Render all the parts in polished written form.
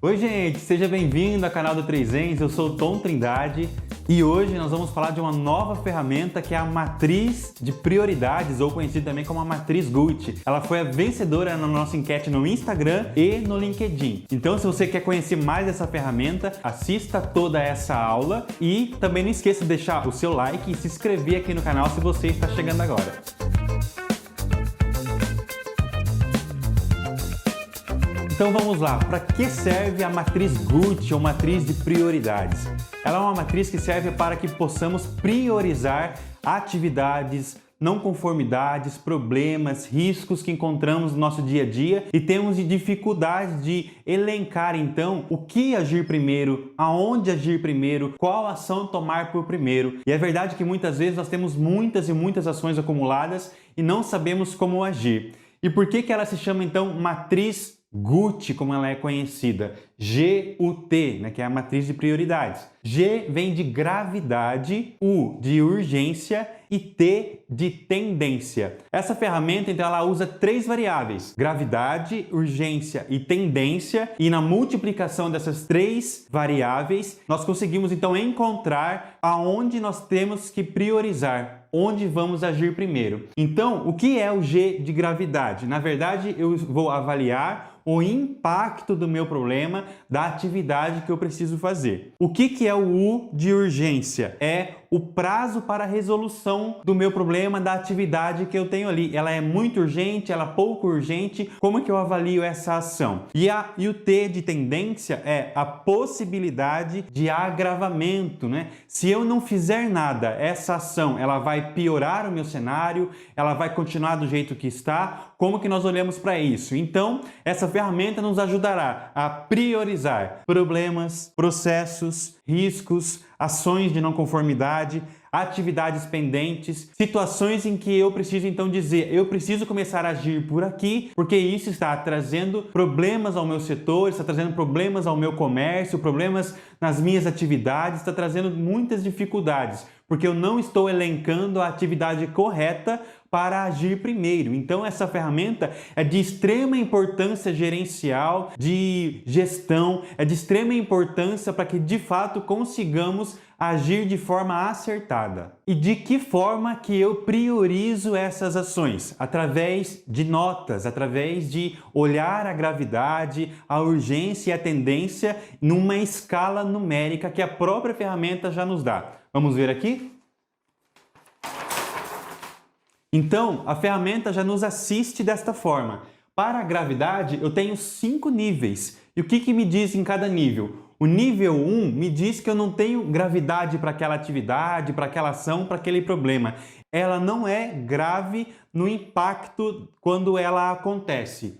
Oi gente, seja bem-vindo ao canal do 3Ens, eu sou o Tom Trindade e hoje nós vamos falar de uma nova ferramenta que é a Matriz de Prioridades, ou conhecida também como a Matriz GUT. Ela foi a vencedora na nossa enquete no Instagram e no LinkedIn. Então, se você quer conhecer mais dessa ferramenta, assista toda essa aula e também não esqueça de deixar o seu like e se inscrever aqui no canal se você está chegando agora. Então vamos lá, para que serve a matriz GUT ou matriz de prioridades? Ela é uma matriz que serve para que possamos priorizar atividades, não conformidades, problemas, riscos que encontramos no nosso dia a dia e temos dificuldade de elencar então o que agir primeiro, aonde agir primeiro, qual ação tomar por primeiro. E é verdade que muitas vezes nós temos muitas e muitas ações acumuladas e não sabemos como agir. E por que ela se chama então matriz GUT, como ela é conhecida? GUT, né, que é a matriz de prioridades. G vem de gravidade, U de urgência e T de tendência. Essa ferramenta, então, ela usa três variáveis: gravidade, urgência e tendência, e na multiplicação dessas três variáveis, nós conseguimos, então, encontrar aonde nós temos que priorizar, onde vamos agir primeiro. Então, o que é o G de gravidade? Na verdade, eu vou avaliar o impacto do meu problema, da atividade que eu preciso fazer. O que é o U de urgência? É o prazo para a resolução do meu problema, da atividade que eu tenho ali. Ela é muito urgente, ela é pouco urgente, como que eu avalio essa ação? E o T de tendência é a possibilidade de agravamento, né? Se eu não fizer nada, essa ação, ela vai piorar o meu cenário, ela vai continuar do jeito que está. Como que nós olhamos para isso? Então, essa ferramenta nos ajudará a priorizar problemas, processos, riscos, ações de não conformidade, atividades pendentes, situações em que eu preciso então dizer, eu preciso começar a agir por aqui, porque isso está trazendo problemas ao meu setor, está trazendo problemas ao meu comércio, problemas nas minhas atividades, está trazendo muitas dificuldades, porque eu não estou elencando a atividade correta para agir primeiro. Então essa ferramenta é de extrema importância gerencial, de gestão, é de extrema importância para que de fato consigamos agir de forma acertada. E de que forma que eu priorizo essas ações? Através de notas, através de olhar a gravidade, a urgência e a tendência numa escala numérica que a própria ferramenta já nos dá. Vamos ver aqui? Então, a ferramenta já nos assiste desta forma. Para a gravidade, eu tenho 5 níveis. E o que me diz em cada nível? O nível 1 me diz que eu não tenho gravidade para aquela atividade, para aquela ação, para aquele problema. Ela não é grave no impacto quando ela acontece.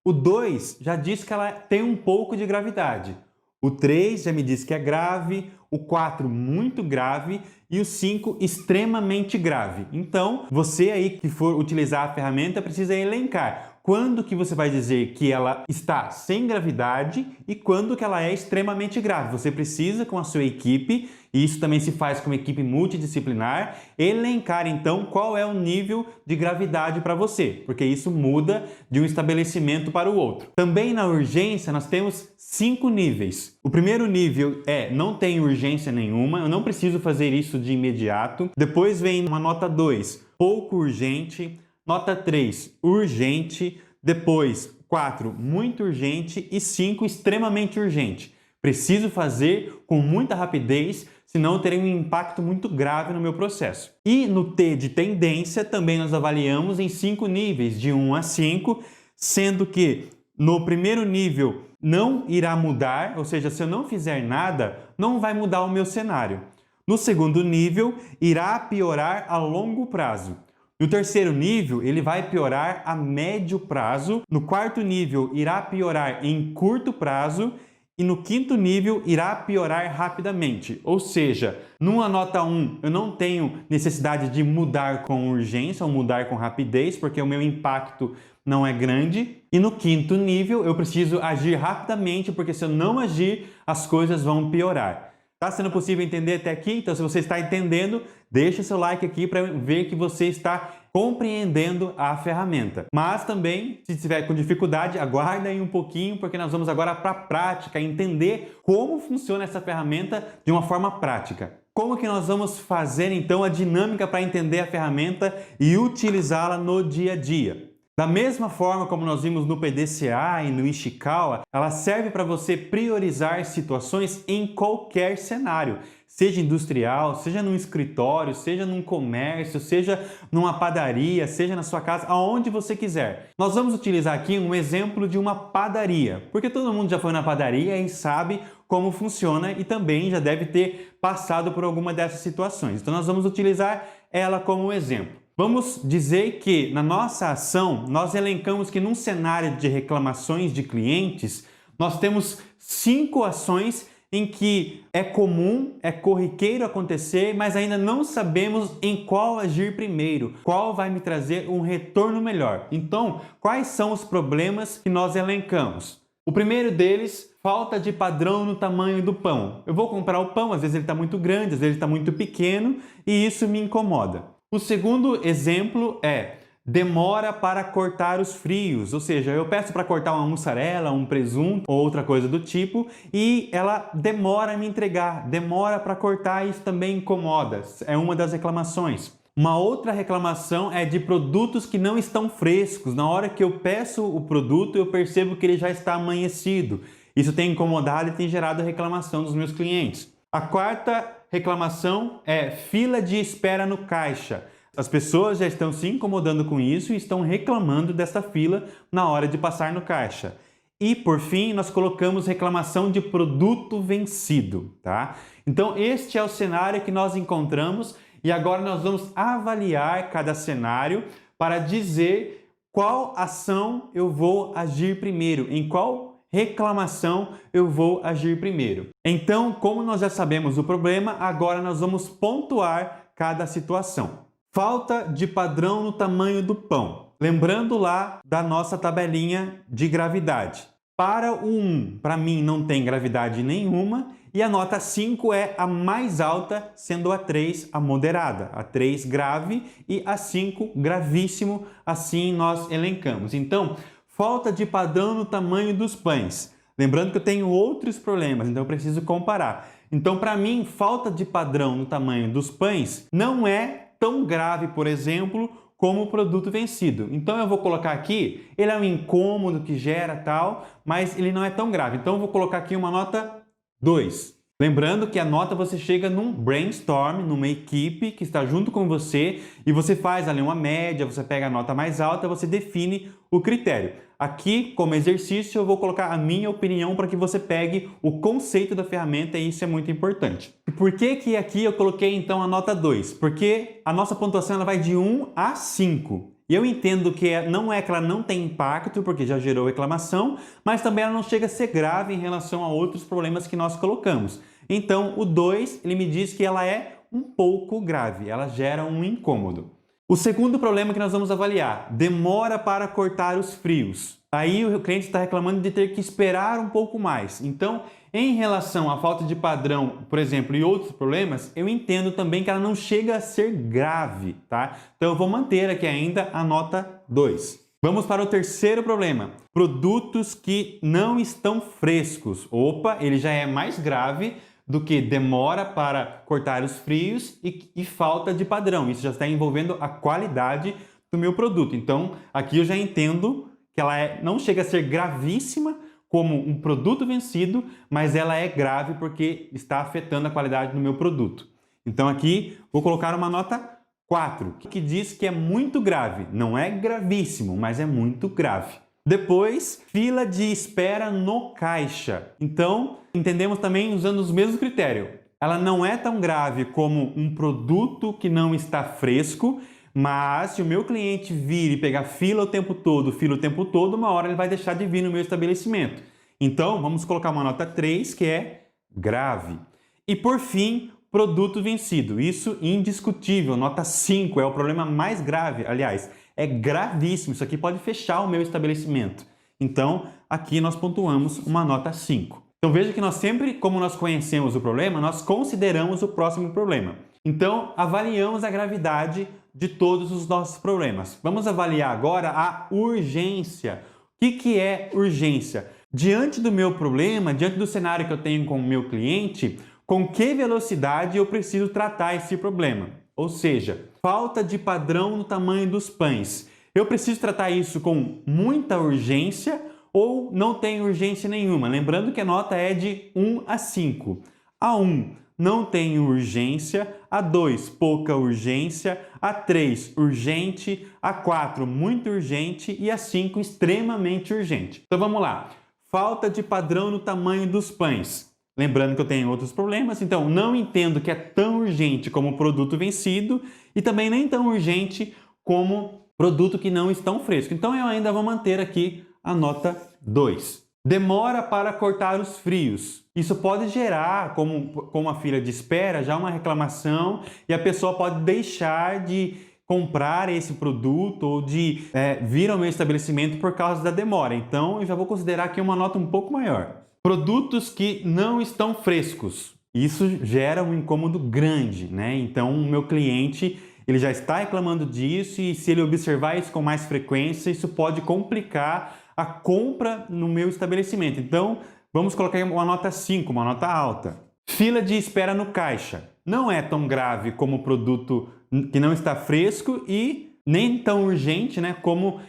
O 2 já diz que ela tem um pouco de gravidade. O 3 já me diz que é grave, o 4 muito grave e o 5 extremamente grave. Então, você aí que for utilizar a ferramenta precisa elencar quando que você vai dizer que ela está sem gravidade e quando que ela é extremamente grave. Você precisa, com a sua equipe, e isso também se faz com uma equipe multidisciplinar, elencar então qual é o nível de gravidade para você, porque isso muda de um estabelecimento para o outro. Também na urgência nós temos 5 níveis. O primeiro nível é não tem urgência nenhuma, eu não preciso fazer isso de imediato. Depois vem uma nota 2, pouco urgente. Nota 3, urgente. Depois, 4, muito urgente. E 5, extremamente urgente. Preciso fazer com muita rapidez, senão eu terei um impacto muito grave no meu processo. E no T de tendência, também nós avaliamos em 5 níveis, de 1 a 5, sendo que no primeiro nível não irá mudar, ou seja, se eu não fizer nada, não vai mudar o meu cenário. No segundo nível, irá piorar a longo prazo. No terceiro nível, ele vai piorar a médio prazo. No quarto nível, irá piorar em curto prazo. E no quinto nível, irá piorar rapidamente. Ou seja, numa nota 1, eu não tenho necessidade de mudar com urgência ou mudar com rapidez, porque o meu impacto não é grande. E no quinto nível, eu preciso agir rapidamente, porque se eu não agir, as coisas vão piorar. Está sendo possível entender até aqui? Então, se você está entendendo, deixa seu like aqui para ver que você está compreendendo a ferramenta. Mas também, se estiver com dificuldade, aguarda aí um pouquinho, porque nós vamos agora para a prática, entender como funciona essa ferramenta de uma forma prática. Como que nós vamos fazer então a dinâmica para entender a ferramenta e utilizá-la no dia a dia? Da mesma forma como nós vimos no PDCA e no Ishikawa, ela serve para você priorizar situações em qualquer cenário, seja industrial, seja num escritório, seja num comércio, seja numa padaria, seja na sua casa, aonde você quiser. Nós vamos utilizar aqui um exemplo de uma padaria, porque todo mundo já foi na padaria e sabe como funciona e também já deve ter passado por alguma dessas situações. Então nós vamos utilizar ela como exemplo. Vamos dizer que na nossa ação nós elencamos que num cenário de reclamações de clientes nós temos 5 ações em que é comum, é corriqueiro acontecer, mas ainda não sabemos em qual agir primeiro, qual vai me trazer um retorno melhor. Então, quais são os problemas que nós elencamos? O primeiro deles, falta de padrão no tamanho do pão. Eu vou comprar o pão, às vezes ele está muito grande, às vezes ele está muito pequeno e isso me incomoda. O segundo exemplo é demora para cortar os frios, ou seja, eu peço para cortar uma mussarela, um presunto ou outra coisa do tipo e ela demora a me entregar, demora para cortar e isso também incomoda, é uma das reclamações. Uma outra reclamação é de produtos que não estão frescos. Na hora que eu peço o produto, eu percebo que ele já está amanhecido. Isso tem incomodado e tem gerado reclamação dos meus clientes. A quarta reclamação é fila de espera no caixa. As pessoas já estão se incomodando com isso e estão reclamando dessa fila na hora de passar no caixa. E, por fim, nós colocamos reclamação de produto vencido, tá? Então, este é o cenário que nós encontramos e agora nós vamos avaliar cada cenário para dizer qual ação eu vou agir primeiro, em qual reclamação eu vou agir primeiro. Então, como nós já sabemos o problema, agora nós vamos pontuar cada situação. Falta de padrão no tamanho do pão. Lembrando lá da nossa tabelinha de gravidade. Para o 1, para mim não tem gravidade nenhuma e a nota 5 é a mais alta, sendo a 3 a moderada, a 3 grave e a 5 gravíssimo, assim nós elencamos. Então, falta de padrão no tamanho dos pães. Lembrando que eu tenho outros problemas, então eu preciso comparar. Então, para mim, falta de padrão no tamanho dos pães não é tão grave, por exemplo, como o produto vencido. Então, eu vou colocar aqui, ele é um incômodo que gera tal, mas ele não é tão grave. Então, eu vou colocar aqui uma nota 2. Lembrando que a nota você chega num brainstorm, numa equipe que está junto com você e você faz ali uma média, você pega a nota mais alta, você define o critério. Aqui, como exercício, eu vou colocar a minha opinião para que você pegue o conceito da ferramenta e isso é muito importante. E por que que aqui eu coloquei então a nota 2? Porque a nossa pontuação ela vai de 1 a 5. E eu entendo que não é que ela não tem impacto, porque já gerou reclamação, mas também ela não chega a ser grave em relação a outros problemas que nós colocamos. Então, o 2, ele me diz que ela é um pouco grave, ela gera um incômodo. O segundo problema que nós vamos avaliar, demora para cortar os frios. Aí o cliente está reclamando de ter que esperar um pouco mais. Então, em relação à falta de padrão, por exemplo, e outros problemas, eu entendo também que ela não chega a ser grave, tá? Então eu vou manter aqui ainda a nota 2. Vamos para o terceiro problema. Produtos que não estão frescos. Opa, ele já é mais grave do que demora para cortar os frios e falta de padrão. Isso já está envolvendo a qualidade do meu produto. Então, aqui eu já entendo que ela não chega a ser gravíssima como um produto vencido, mas ela é grave porque está afetando a qualidade do meu produto. Então, aqui vou colocar uma nota 4, que diz que é muito grave. Não é gravíssimo, mas é muito grave. Depois, fila de espera no caixa. Então, entendemos também usando os mesmos critérios. Ela não é tão grave como um produto que não está fresco, mas se o meu cliente vir e pegar fila o tempo todo, uma hora ele vai deixar de vir no meu estabelecimento. Então, vamos colocar uma nota 3, que é grave. E por fim, produto vencido. Isso indiscutível, nota 5, é o problema mais grave, aliás, é gravíssimo. Isso aqui pode fechar o meu estabelecimento. Então, aqui nós pontuamos uma nota 5. Então veja que nós sempre, como nós conhecemos o problema, nós consideramos o próximo problema. Então, avaliamos a gravidade de todos os nossos problemas. Vamos avaliar agora a urgência. O que é urgência? Diante do meu problema, diante do cenário que eu tenho com o meu cliente, com que velocidade eu preciso tratar esse problema? Ou seja, falta de padrão no tamanho dos pães. Eu preciso tratar isso com muita urgência ou não tem urgência nenhuma? Lembrando que a nota é de 1 a 5. A 1, não tem urgência. A 2, pouca urgência. A 3, urgente. A 4, muito urgente. E a 5, extremamente urgente. Então vamos lá. Falta de padrão no tamanho dos pães. Lembrando que eu tenho outros problemas, então não entendo que é tão urgente como produto vencido e também nem tão urgente como produto que não estão fresco. Então eu ainda vou manter aqui a nota 2. Demora para cortar os frios. Isso pode gerar, como uma fila de espera, já uma reclamação e a pessoa pode deixar de comprar esse produto ou de vir ao meu estabelecimento por causa da demora. Então eu já vou considerar aqui uma nota um pouco maior. Produtos que não estão frescos. Isso gera um incômodo grande, né? Então o meu cliente ele já está reclamando disso e se ele observar isso com mais frequência, isso pode complicar a compra no meu estabelecimento. Então vamos colocar uma nota 5, uma nota alta. Fila de espera no caixa. Não é tão grave como o produto que não está fresco e nem tão urgente, né, como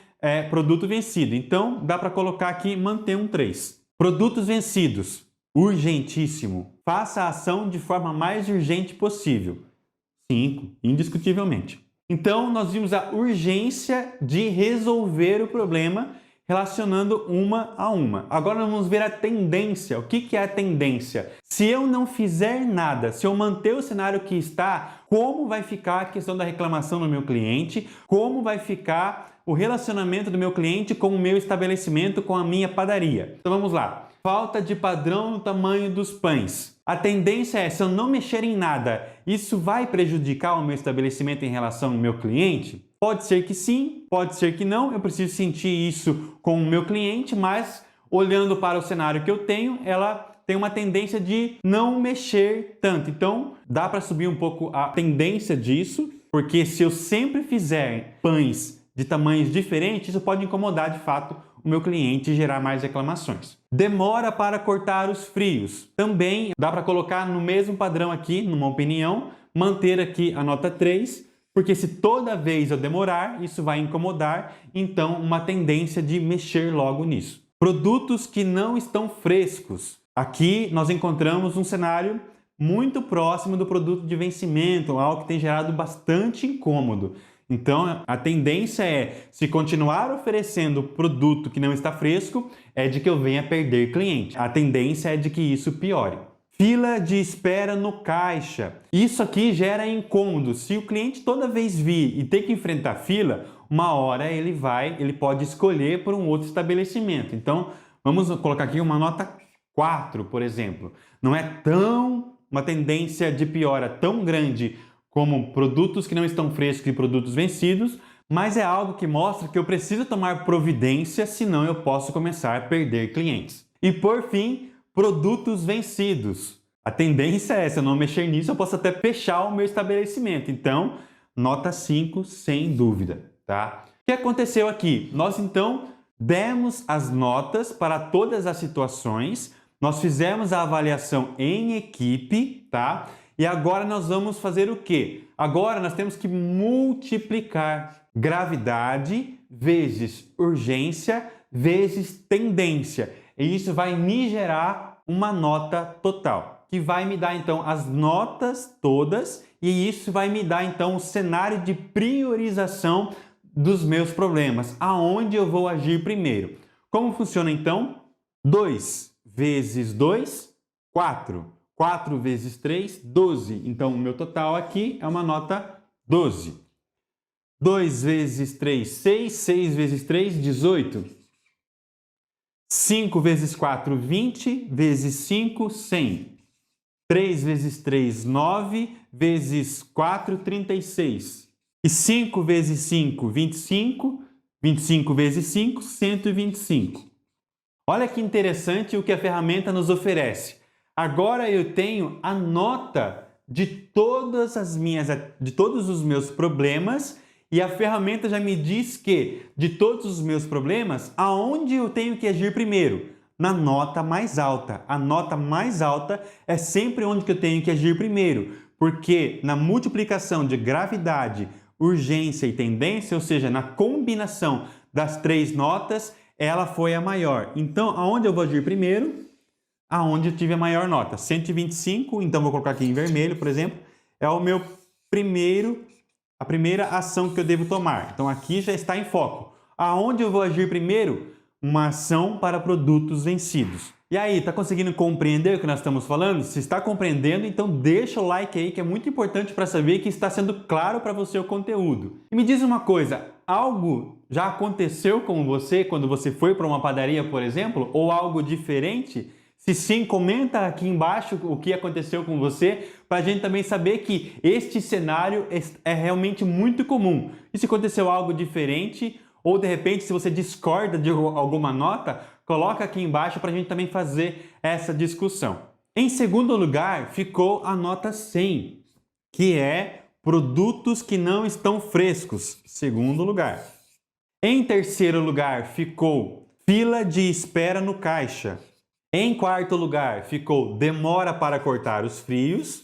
produto vencido. Então dá para colocar aqui manter um 3. Produtos vencidos, urgentíssimo. Faça a ação de forma mais urgente possível. 5, indiscutivelmente. Então, nós vimos a urgência de resolver o problema relacionando uma a uma. Agora nós vamos ver a tendência. O que é a tendência? Se eu não fizer nada, se eu manter o cenário que está, como vai ficar a questão da reclamação do meu cliente? Como vai ficar o relacionamento do meu cliente com o meu estabelecimento, com a minha padaria? Então vamos lá. Falta de padrão no tamanho dos pães. A tendência é, se eu não mexer em nada, isso vai prejudicar o meu estabelecimento em relação ao meu cliente? Pode ser que sim, pode ser que não. Eu preciso sentir isso com o meu cliente, mas olhando para o cenário que eu tenho, ela tem uma tendência de não mexer tanto. Então, dá para subir um pouco a tendência disso, porque se eu sempre fizer pães de tamanhos diferentes, isso pode incomodar de fato o meu cliente e gerar mais reclamações. Demora para cortar os frios. Também dá para colocar no mesmo padrão aqui, numa opinião, manter aqui a nota 3, porque se toda vez eu demorar, isso vai incomodar, então uma tendência de mexer logo nisso. Produtos que não estão frescos. Aqui nós encontramos um cenário muito próximo do produto de vencimento, algo que tem gerado bastante incômodo. Então, a tendência é, se continuar oferecendo produto que não está fresco, é de que eu venha perder cliente. A tendência é de que isso piore. Fila de espera no caixa. Isso aqui gera incômodo. Se o cliente toda vez vir e ter que enfrentar fila, uma hora ele pode escolher por um outro estabelecimento. Então, vamos colocar aqui uma nota 4, por exemplo. Não é uma tendência de piora tão grande como produtos que não estão frescos e produtos vencidos, mas é algo que mostra que eu preciso tomar providência, senão eu posso começar a perder clientes. E por fim, produtos vencidos. A tendência é, se eu não mexer nisso, eu posso até fechar o meu estabelecimento. Então, nota 5, sem dúvida, tá? O que aconteceu aqui? Nós, então, demos as notas para todas as situações, nós fizemos a avaliação em equipe, tá? E agora nós vamos fazer o quê? Agora nós temos que multiplicar gravidade vezes urgência vezes tendência. E isso vai me gerar uma nota total, que vai me dar então as notas todas e isso vai me dar então o cenário de priorização dos meus problemas, aonde eu vou agir primeiro. Como funciona então? 2 vezes 2, 4. 4 vezes 3, 12. Então, o meu total aqui é uma nota 12. 2 vezes 3, 6. 6 vezes 3, 18. 5 vezes 4, 20. Vezes 5, 100. 3 vezes 3, 9. Vezes 4, 36. E 5 vezes 5, 25. 25 vezes 5, 125. Olha que interessante o que a ferramenta nos oferece. Agora eu tenho a nota de todos os meus problemas, e a ferramenta já me diz que de todos os meus problemas, aonde eu tenho que agir primeiro? Na nota mais alta. A nota mais alta é sempre onde que eu tenho que agir primeiro, porque na multiplicação de gravidade, urgência e tendência, ou seja, na combinação das 3 notas, ela foi a maior. Então, aonde eu vou agir primeiro? Aonde eu tive a maior nota. 125, então vou colocar aqui em vermelho, por exemplo, é a primeira ação que eu devo tomar. Então, aqui já está em foco. Aonde eu vou agir primeiro? Uma ação para produtos vencidos. E aí, está conseguindo compreender o que nós estamos falando? Se está compreendendo, então deixa o like aí, que é muito importante para saber que está sendo claro para você o conteúdo. E me diz uma coisa, algo já aconteceu com você quando você foi para uma padaria, por exemplo, ou algo diferente? Se sim, comenta aqui embaixo o que aconteceu com você, para a gente também saber que este cenário é realmente muito comum. E se aconteceu algo diferente, ou de repente se você discorda de alguma nota, coloca aqui embaixo para a gente também fazer essa discussão. Em segundo lugar, ficou a nota 100, que é produtos que não estão frescos. Segundo lugar. Em terceiro lugar, ficou fila de espera no caixa. Em quarto lugar, ficou demora para cortar os frios.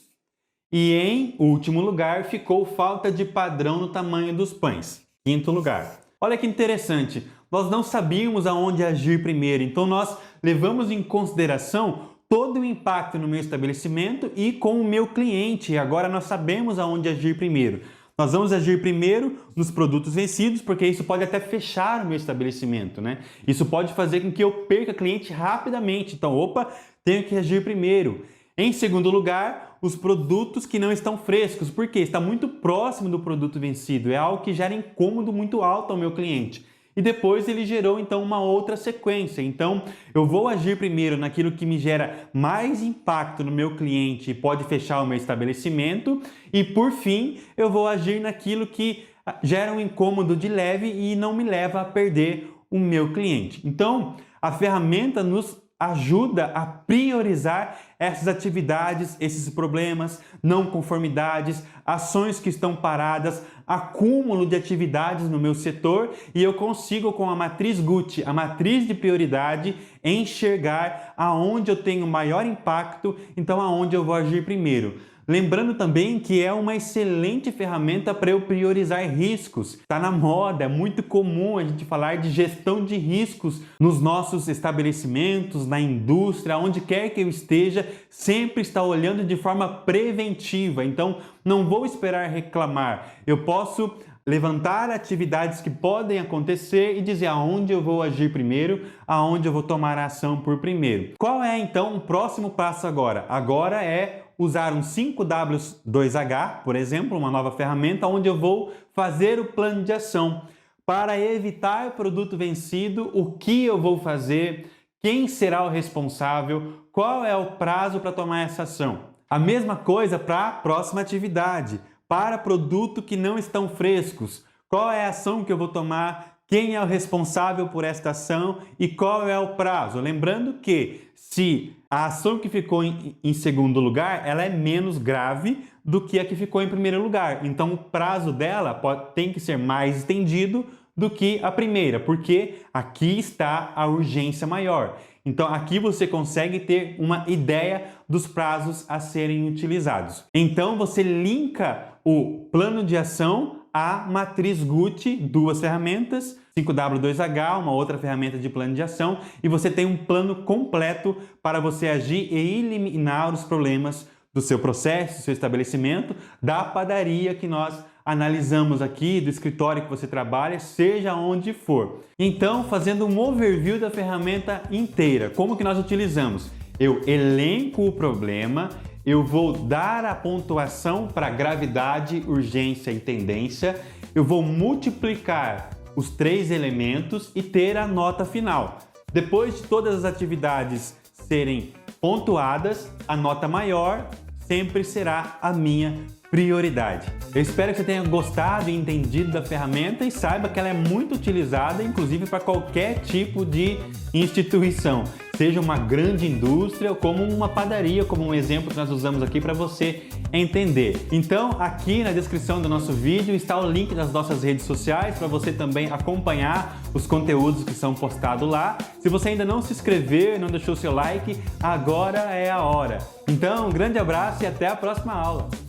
E em último lugar, ficou falta de padrão no tamanho dos pães. Quinto lugar. Olha que interessante, nós não sabíamos aonde agir primeiro, então nós levamos em consideração todo o impacto no meu estabelecimento e com o meu cliente. E agora nós sabemos aonde agir primeiro. Nós vamos agir primeiro nos produtos vencidos, porque isso pode até fechar o meu estabelecimento, né? Isso pode fazer com que eu perca cliente rapidamente. Então, opa, tenho que agir primeiro. Em segundo lugar, os produtos que não estão frescos, porque está muito próximo do produto vencido, é algo que gera incômodo muito alto ao meu cliente. E depois ele gerou então uma outra sequência. Então eu vou agir primeiro naquilo que me gera mais impacto no meu cliente e pode fechar o meu estabelecimento. E por fim, eu vou agir naquilo que gera um incômodo de leve e não me leva a perder o meu cliente. Então a ferramenta nos ajuda a priorizar essas atividades, esses problemas, não conformidades, ações que estão paradas, acúmulo de atividades no meu setor, e eu consigo, com a matriz Gucci, a matriz de prioridade, enxergar aonde eu tenho maior impacto, então aonde eu vou agir primeiro. Lembrando também que é uma excelente ferramenta para eu priorizar riscos. Está na moda, é muito comum a gente falar de gestão de riscos nos nossos estabelecimentos, na indústria, onde quer que eu esteja, sempre está olhando de forma preventiva. Então, não vou esperar reclamar. Eu posso levantar atividades que podem acontecer e dizer aonde eu vou agir primeiro, aonde eu vou tomar a ação por primeiro. Qual é então o próximo passo agora? Agora é usar um 5W2H, por exemplo, uma nova ferramenta onde eu vou fazer o plano de ação. Para evitar produto vencido, o que eu vou fazer, quem será o responsável, qual é o prazo para tomar essa ação. A mesma coisa para a próxima atividade. Para produto que não estão frescos, qual é a ação que eu vou tomar, quem é o responsável por esta ação e qual é o prazo. Lembrando que se a ação que ficou em segundo lugar, ela é menos grave do que a que ficou em primeiro lugar. Então o prazo dela tem que ser mais estendido do que a primeira, porque aqui está a urgência maior. Então aqui você consegue ter uma ideia dos prazos a serem utilizados. Então você linka o plano de ação à matriz Gucci, duas ferramentas, 5W2H, uma outra ferramenta de plano de ação, e você tem um plano completo para você agir e eliminar os problemas do seu processo, do seu estabelecimento, da padaria que nós analisamos aqui, do escritório que você trabalha, seja onde for. Então, fazendo um overview da ferramenta inteira, como que nós utilizamos? Eu elenco o problema, eu vou dar a pontuação para gravidade, urgência e tendência, eu vou multiplicar os 3 elementos e ter a nota final. Depois de todas as atividades serem pontuadas, a nota maior sempre será a minha prioridade. Eu espero que você tenha gostado e entendido da ferramenta e saiba que ela é muito utilizada, inclusive para qualquer tipo de instituição, seja uma grande indústria ou como uma padaria, como um exemplo que nós usamos aqui para você entender. Então, aqui na descrição do nosso vídeo está o link das nossas redes sociais para você também acompanhar os conteúdos que são postados lá. Se você ainda não se inscreveu, não deixou seu like, agora é a hora. Então, um grande abraço e até a próxima aula!